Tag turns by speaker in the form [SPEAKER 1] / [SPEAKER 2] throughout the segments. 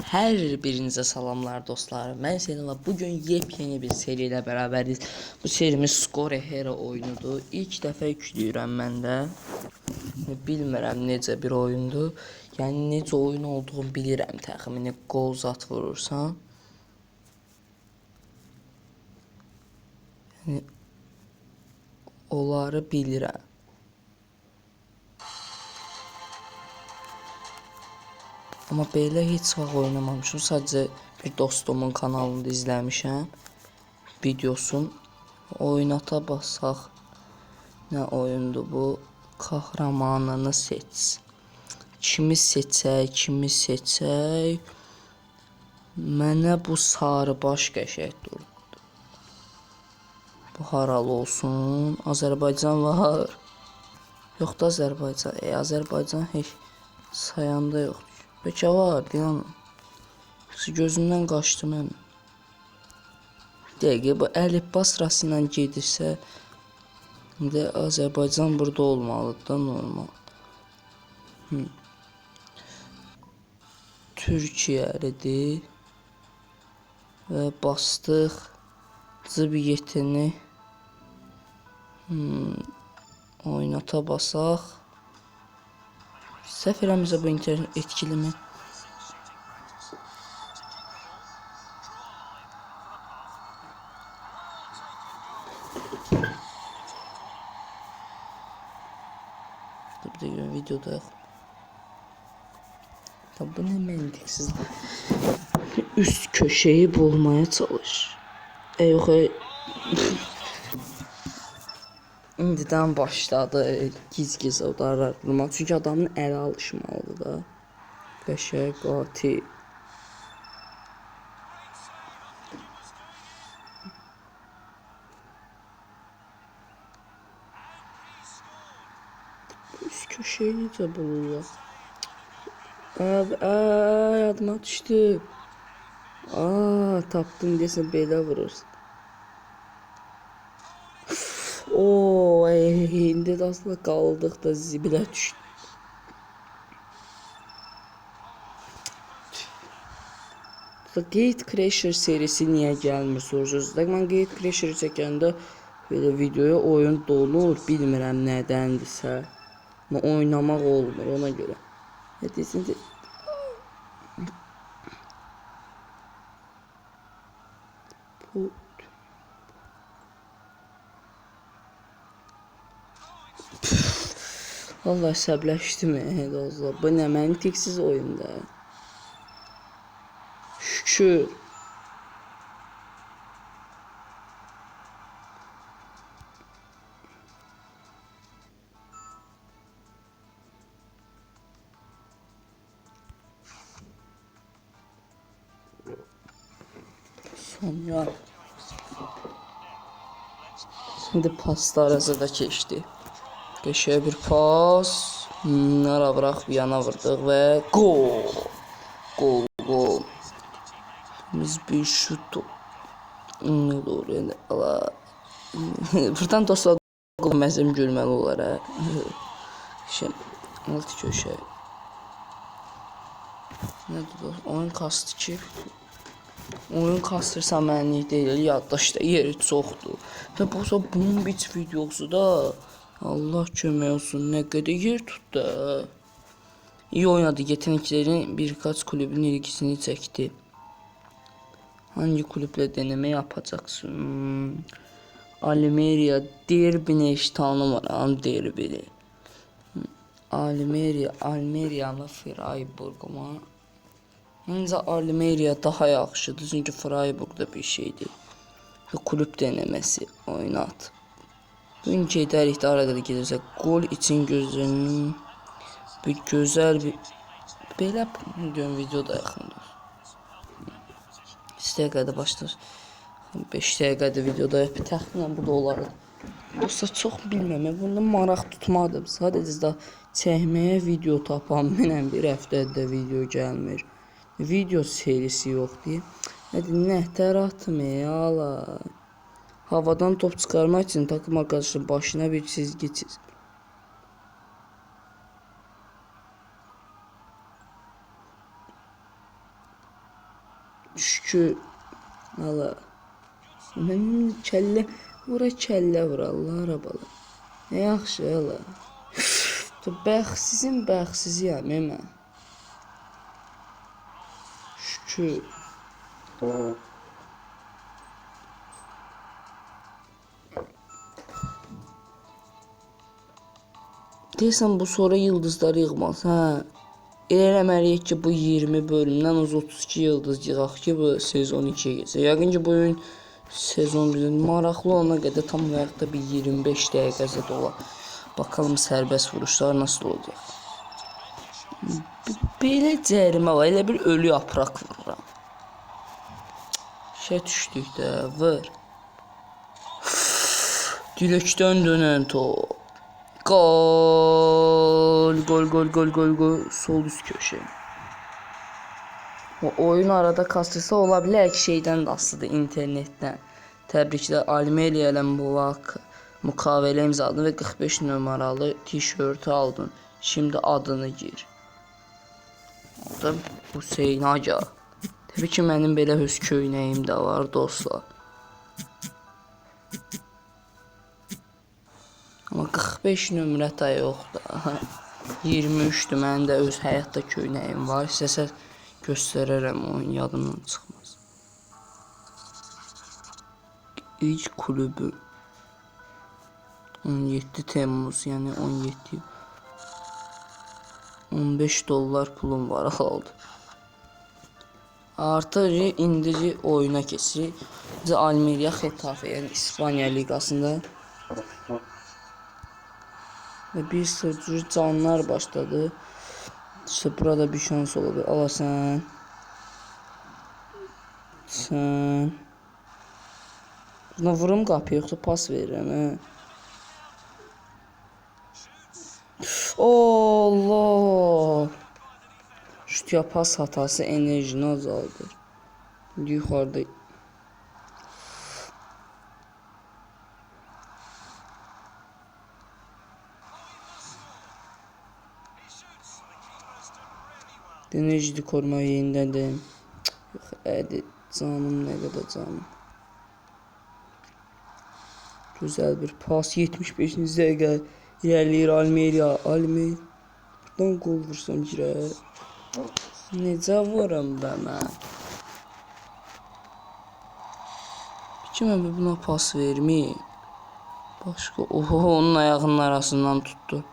[SPEAKER 1] Hər birinizə salamlar dostlar. Mən seninlə bugün yepyeni bir seri ilə bərabəriz. Bu serimiz Score Hero oyunudur. İlk dəfə yükləyirəm mən də. Bilmirəm necə bir oyundur. Yəni necə oyun olduğunu bilirəm təxmini. Qol zat vurursan. Yəni onları bilirəm. Amma belə heç vaxt oynamamışım. Sadəcə bir dostumun kanalında izləmişəm videosun. Oynata basaq. Nə oyundur bu? Kahramanını seç. Kimi seçək? Mənə bu sarı baş qəşəng durdu. Bu haralı olsun. Azərbaycan var. Yox da Azərbaycan. Azərbaycan heç sayanda yox. Bəlkə var, deyən. Gözümdən qaçdı mən. Dəqiqə, bu əlifba sırası ilə gedirsə, indi Azərbaycan burada olmalıdır da normal. Türkiyəlidir. Və bastıq. Cıbiyyətini oynata basaq. Səhv eləmirəmsə bu internet etkili mi? Bir də videoda tabi bu nə məntiqsizdir. Üst köşeyi bulmaya çalış. Yox. İndidən başladı giz-giz odarlar vurmaq. Çünki adamın əli alışmalıdır da. Qəşəng qatil. Üst köşeyi necə bulurlar? Yadıma düşdü. Tapdım desən belə vurursun. İndi də aslında qaldıq da zibilə düşdü. Gate Crasher serisi niyə gəlmir soruşursunuz? Mən Gate Crasher çəkəndə belə videoya oyun donur, bilmirəm nədəndirsə. Amma oynamaq olmur ona görə. Deyəsən bu vallahi əsəbləşdim dostlar. Bu nə məntiqsiz oyundur. Şükür. Sonra şimdi paslar arası da keçdi. Qəşəng bir pas. Ara bıraq bir yana vurdıq və gol. Gol. Biz bir şut. Ne olur yani. Allah. Buradan dostlar gol məzəm gülməli olar ha. Altı köşə. Nədir bu? Oyun kastı ki. Oyun kastırsa mənlik deyil, yaddaşda yeri çoxdur. Və bunun biç videosu da Allah kömək olsun, nə qədər yer tutdu. İyi oynadı, yeteneklerin birkaç kulübün ilgisini çəkdi. Hangi kulüple deneme yapacaksın? Almeria derbini hiç tanımıram derbini. Almeria mı Freiburg mu? Məncə Almeria daha yaxşıdır, çünki Freiburg'da bir şeydir. Kulüp deneməsi oynat. Bugün gedərik də arada gedirsə gol için gözlərinin bir gözəl bir belə videoda yaxındır. 3 dəqiqədə başlar. 5 dəqiqədə videoda təxminən bu da olardı. Dostlar çox bilməm, bunda maraq tutmadım. Sadəcə də çəkməyə video tapan mənəm bir həftədə video gəlmir. Video serisi yoxdur. Nətər atım ala. Havadan top çıxarmaq üçün takım arkadaşın başına bir çizgi çiz. Şükür. Allah. Mənim kəllə vura kəllə vur Allah arabalı. Ne yaxşı Allah. Bəxtsiziyəm mən. Şükür. Deyirsən bu sonra yıldızları yığmaz, hə? Elə eləməliyik ki, bu 20 bölümdən uz 32 yıldız yığaq ki, bu sezon 2-yə geçsə. Yəqin ki, bu gün sezon 1 maraqlı olana qədər tam vəqtdə bir 25 dəqiqəsə dolar. Bakalım sərbəst vuruşlar nasıl olacaq. Belə cərimə var, elə bir ölü yapraq vururam. Şey düşdük də, vur. Direkdən dönən top. Gol. Sol üst köşe. O oyun arada kasırsa ola bilər ki, şeydən də asılıdır, internetdən. Təbriklər, Almeriya ilə mukavele imzaladın ve 45 numaralı tişörtü aldın. Şimdi adını gir. Adım Hüseyin Aca. Təbii ki, mənim belə öz köynəyim də var, dostlar. Amma 45 nömrə də yoxdur. 23'dür, mənim də öz həyatda köynəyim var. İstəsə göstərərəm, onun yadımdan çıxmaz. İlk kulübü 17 Temmuz, yəni 15 dollar pulum var aldı. Artıq indi oyuna keçirik. Biz Almeriya Xetafe, yəni İspaniya liqasında. Və bir sürü canlar başladı. İşte burada bir şans olabilir. Ala sen. Buna vurum qapıya yoxsa pas verirəm, hə? Allah! Şutya pas hatası enerjini azaldır. Yuxarıda. Enerjini korumayı yeniləndim. Yox, ədi canım, nə qədər canım. Güzel bir pas, 75. dəqiqə ilerləyir Almeriya. Buradan gol vursam girər. Necə vuram mən? Ki mən buna pas verməyim. Başqa, oho, onun ayağının arasından tutdu.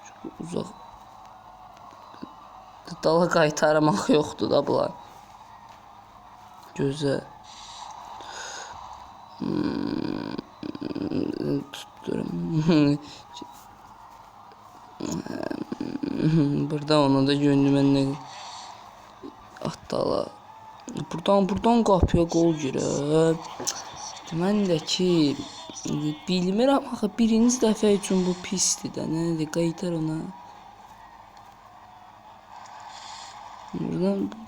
[SPEAKER 1] Çünki uzaq. Dala qaytarmaq yoxdur da bunlar. Gözəl. Tutturum. Burada onu da gönlüm mənə atdala. Buradan qapıya qol girər. Mən də ki bilmirəm axı, birinci dəfə üçün bu pisdir də. Nədir, qaytar ona.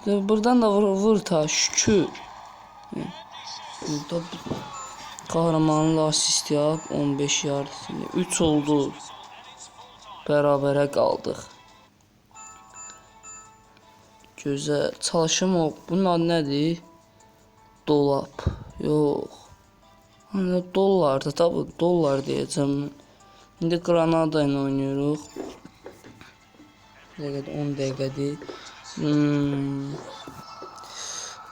[SPEAKER 1] Buradan da vur ta, şükür. Burada kahramanlı asist yap, 15 yard. 3 oldu. Bərabərə qaldıq. Gözəl. Çalışım o. Bunun adı nədir? Dolap. Yox. Hani dollardır. Tabi dollar deyəcəm. İndi Granada ilə oynuyoruz. 10 dəqiqədir.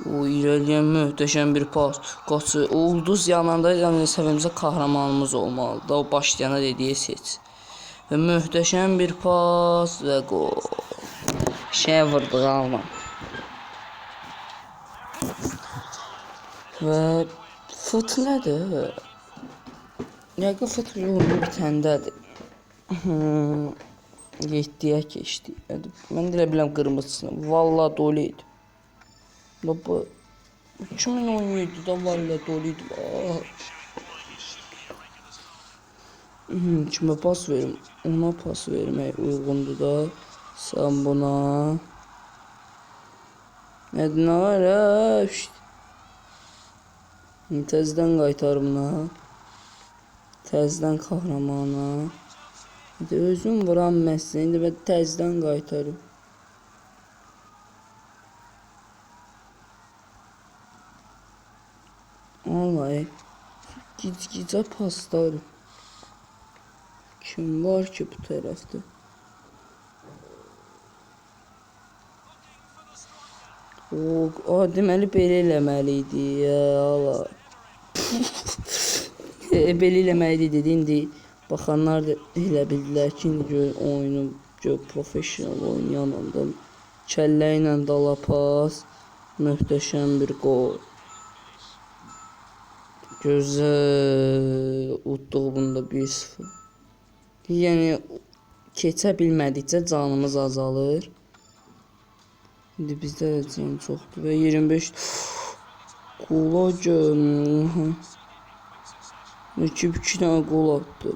[SPEAKER 1] O irəliyən möhtəşəm bir pas. Qaçı. Ulduz yanında yəni səvimizə kahramanımız olmalıdır. O başlayana dediyi seç. Və möhtəşəm bir pas və gol. Şey vurdu alma. Və fut nədir? Yəqin fut bir təndədir. 7'ye keçdi. Mən də biləm qırmızısını. Vallahi doluydu. Baba 2017'də vallahi doluydu. Kime pas verim? Ona pas vermək uyğundur da. Sən buna. Nədir, nə var ya? Təzdən qaytar buna. Təzdən kahramana. Özüm vuram məsələn, indi mən təzdən qaytarım. Vallahi gicgicə paslar. Kim var ki bu tərəfdə? Deməli belə eləməli idi ya Allah. Belə eləməli idi indi. Baxanlar da elə bildilər ki, indi oyunu professional oynayandım. Kəllə ilə dala pas, möhtəşəm bir qol. Gözəl utduğunda 1-0. Yəni keçə bilmədikcə canımız azalır. İndi bizdə də can çoxdur və 25 qola görün. 2 dənə qol atdı.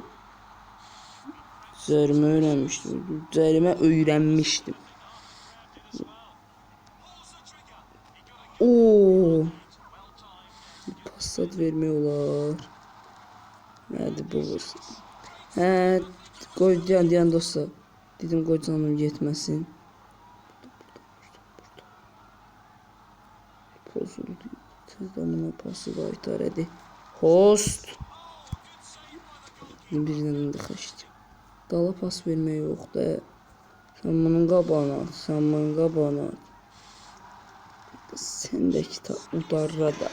[SPEAKER 1] Cərimə öyrənmişdim. Pasat vermək olar. Nədir bu? Qoy deyən dostlar. Dedim qoy canım yetməsin. Pozuldu. Tezdən pası qaytar edir. Host. Bir dənə də xəşdim. Dala pas vermək yoxdur. Sən bunun qabağına at. Sən də kitab udarra da.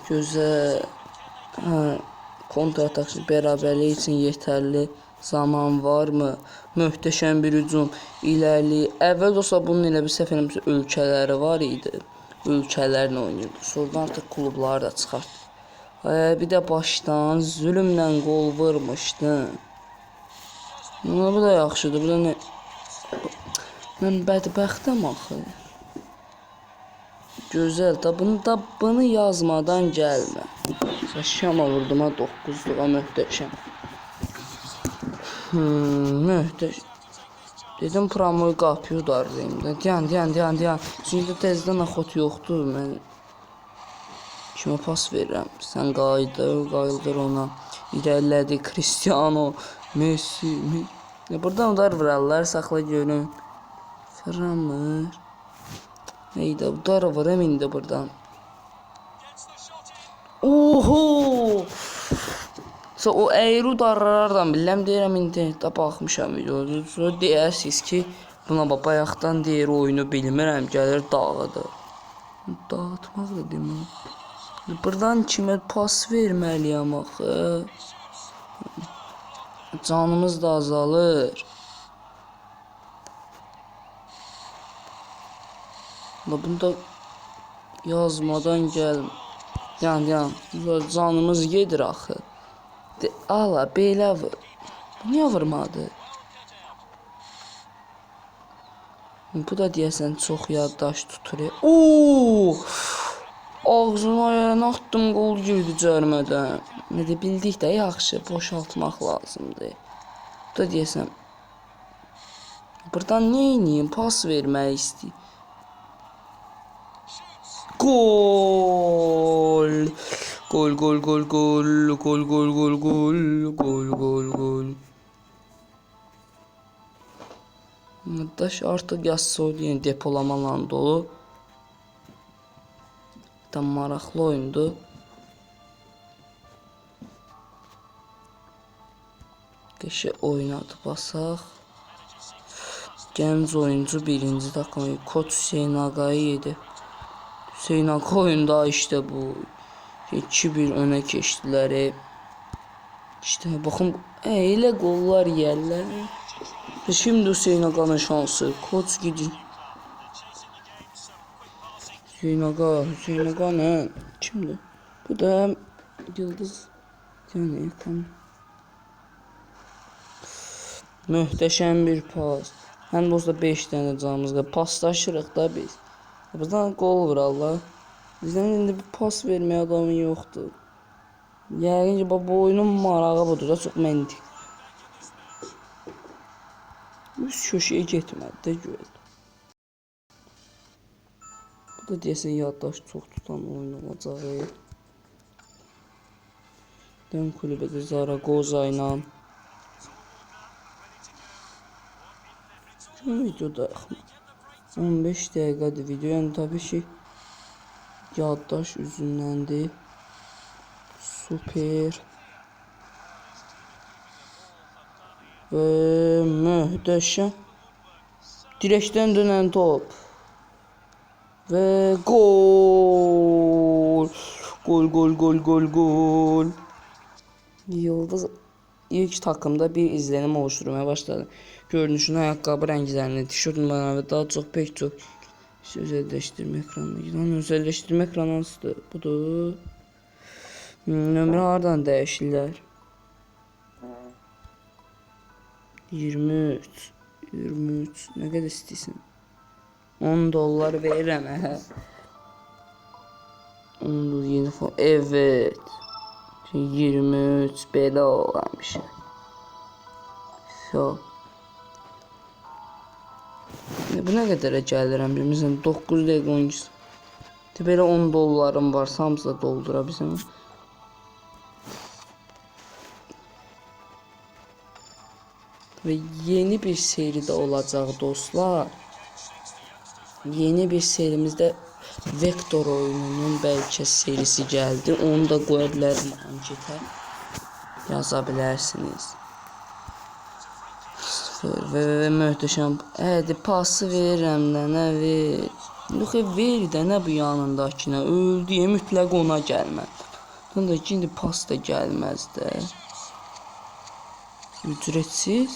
[SPEAKER 1] Gözəl. Kontratak bərabərlik üçün yetərli zaman varmı? Möhtəşəm bir hücum irəli. Əvvəl olsa bunun elə bir səhv eləmirəmsə ölkələri var idi. Ölkələrlə oynayırdı. Sonradan artıq klubları da çıxartdı. Bir də başdan zülmlə qol vurmuşdu. Bu da yaxşıdır. Bu da nə? Mən bədbəxtəm axı. Gözəl. Bunu yazmadan gəlmə. Şama vurdum 9-luğa möhtəşəm. Möhtəşəm. Dedim promoyu qapıyı udarlayayım da. Dayan. Çünki tezdən axot yoxdur. Mən kimə pas verirəm? Sən qayıldır ona. İrəlilədi Cristiano, Messi. Buradan udar vurarlar. Saxla görün. Fırlanmır. Neydə udar vuram indi buradan. Oho! O əyri udarlardan biləm deyirəm internetdə baxmışam videoda. Sonra deyirsiniz ki, buna bayaqdan deyir oyunu bilmirəm, gəlir dağıdır. Dağıtmaq da deməm. Buradan kimə pas verməliyəm axı? Canımız da azalır. Bunu da yazmadan gəl. Yan. Canımız gedir axı. Ala belə vur. Niyə vurmadı? Bu da deyəsən çox yaddaş tutur. Ağzını ayağına atdım, qol girdi cərmədən. Nədə bildik də yaxşı, boşaltmaq lazımdır. Bu da deyəsən. Buradan nə edeyim? Pas vermək istəyir. Gol. Daş artıq yazsa yəni depolamalan dolu. Tam maraqlı oyundu. Qəşə oynadı basaq. Gənc oyuncu birinci takımı Koç Hüseyn Ağa'yı yedi. Hüseyn Ağa oyunda işte bu. 2-1 önə keçdilər. İşte baxın elə qollar yerlər. Şimdi Hüseyn Ağa'nın şansı. Koç gidin. Hüseyn Ağa ne? Kimdir? Bu da Yıldız. Yəni yapan. Möhtəşəm bir pas. Həm də olsa 5 dənə canımızda paslaşırıq da biz. Bizdən qol vurarlar. Bizdən indi bir pas verməyə adamın yoxdur. Yəqin ki bu oyunun marağı budur da çox məntiq. Üst köşəyə getmədi də gördüm. Bu da deyəsən yaddaş çox tutan oyun olacağı. Dön kulübədə Zaragoza ilə. Videoda 15 dəqiqədir video, yəni tabii ki yaddaş üzündəndir. Super. Və möhtəşəm. Direkdən dönən top. Və gol. Gol. Yıldız ilk takımda bir izlenim oluşturmaya başladı. Görünüşünü, ayaqqabı rənglərini, tişört numaralarını və daha pek çox özelləşdirmə ekranına gidən özelləşdirmə ekranı hansıdır? Budur. Nömrə hardan dəyişirlər? 23. Nə qədər istəyirsən? 10 dollar verirəm. Yeni fon. Evet. 23 belə olan bir şey. Bu nə qədərə gəlirəm bilmirsən, 9 dəqiqə 12. Belə 10 dollarım var, hamısı da doldura bizim. Və yeni bir seri də olacaq dostlar. Yeni bir serimizdə Vektor oyununun bəlkə serisi gəldi. Onu da qoya bilərəm anketə. Yaza bilərsiniz. Və möhtəşəm. Hədi pası verirəm də, nə ver. Yox, ver də, nə bu yanındakına. Öldü, mütləq ona gəlmədi. Bunda indi pas da gəlməz də. Ücretsiz.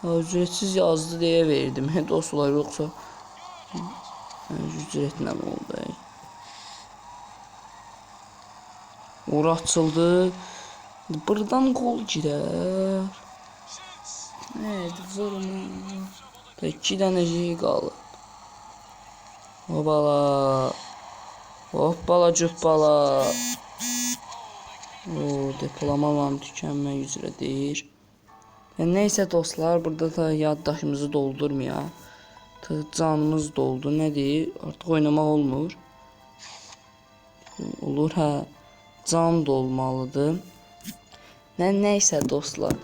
[SPEAKER 1] Ücretsiz yazdı deyə verdim. Dostlar, yoxsa ücretlə oldu. Ora açıldı. Buradan gol girər. Evet, vurma. 2 dənə şey qalıb. Hoppala cüppala. Depolamalarım tükənmək üzrədir. Neyse dostlar, burada da yaddaşımızı doldurmayaq. Canımız doldu. Nədir? Artıq oynamaq olmur. Olur, hə. Can dolmalıdır. Neyse dostlar.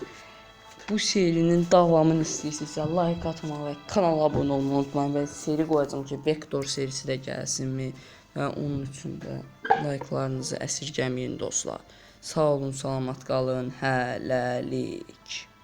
[SPEAKER 1] Bu serinin davamını istəyirsinizsə like atmağı və kanala abunə olmayı unutmayın. Və seri qoyacağım ki, Vektor serisi də gəlsinmi? Və onun üçün də like'larınızı əsirgəməyin dostlar. Sağ olun, salamat qalın. Hələlik.